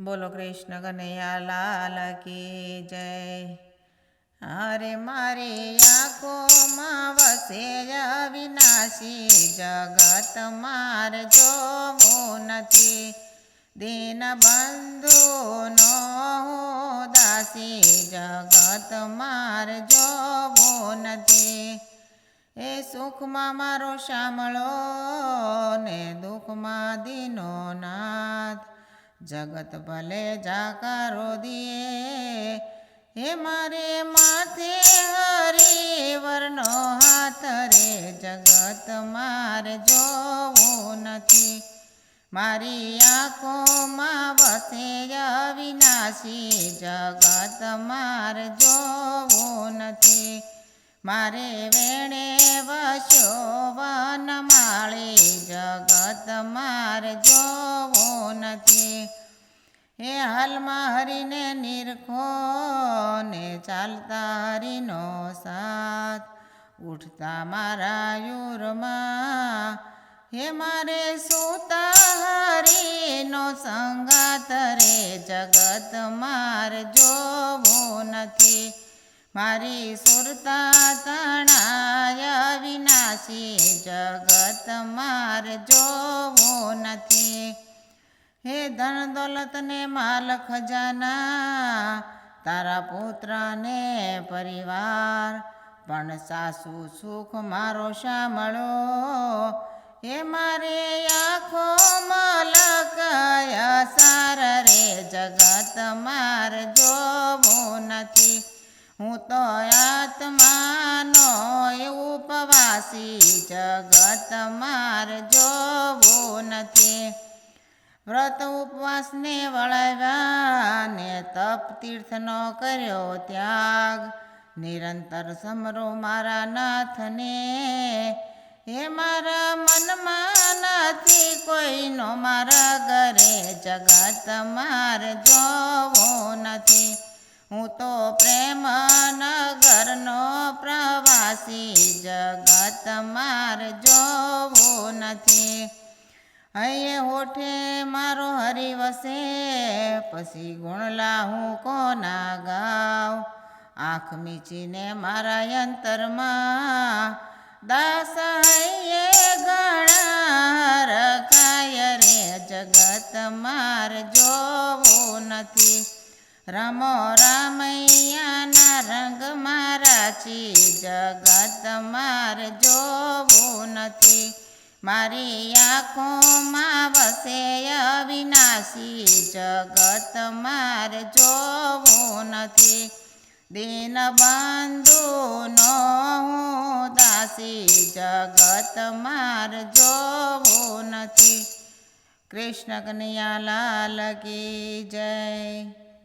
બોલો કૃષ્ણ કનૈયા લાલ કી જય। અરે મારી આંખોમાં વસે અવિનાશી જગત મારે જોવું નથી। દીન બંધુનો દાસી જગત મારે જોવું નથી। એ સુખમાં મારો શામળો ને દુઃખમાં દીનો નાથ। જગત ભલે જાકારો દિયે હે મારે માથે હરિવરનો હાથ રે જગત મારે જોવું નથી। મારી આંખોમાં વસે અવિનાશી જગત મારે જોવું નથી। મારે વેણે વસ્યો વનમાળી જગત મારે જોવું નથી। એ હાલમાં હરીને નિરખો ને ચાલતા હરીનો સાથ। ઉઠતા મારા યુરમાં હે મારે સૂતા હરીનો સંગાત રે જગત મારે જોવું નથી। મારી સુરતા તણાય અવિનાશી જગત મારે જોવું નથી। હે ધન દોલત ને માલ ખજાના તારા પુત્ર ને પરિવાર પણ સાસુ સુખ મારો શામળો હે મારે આંખો મલકય સાર રે જગત મારે જોવું નથી। હું તો આત્માનો ઉપવાસી જગત મારે જોવું નથી। વ્રત ઉપવાસને વળાવ્યા ને તપ તીર્થનો કર્યો ત્યાગ। નિરંતર સમરો મારા નાથને હે મારા મનમાં નથી કોઈનો મારા ઘરે જગત મારે જોવું નથી। હું તો પ્રેમ નગરનો પ્રવાસી જગત મારે જોવું નથી। અહીંયા હોઠે મારો હરિ વસે પછી ગુણલા હું કોના ગાવ। આંખ મીચીને મારા અંતરમાં દાસ હૈયે ઘણા રખાય રે જગત મારે જોવું નથી। રમો રામૈયાના રંગ મારા છી જગત મારે જોવું નથી। મારી આંખોમાં વસે અવિનાશી જગત મારે જોવું નથી। દીન બંધુનો હું દાસી જગત મારે જોવું નથી। કૃષ્ણ કનૈયા લાલ કી જય।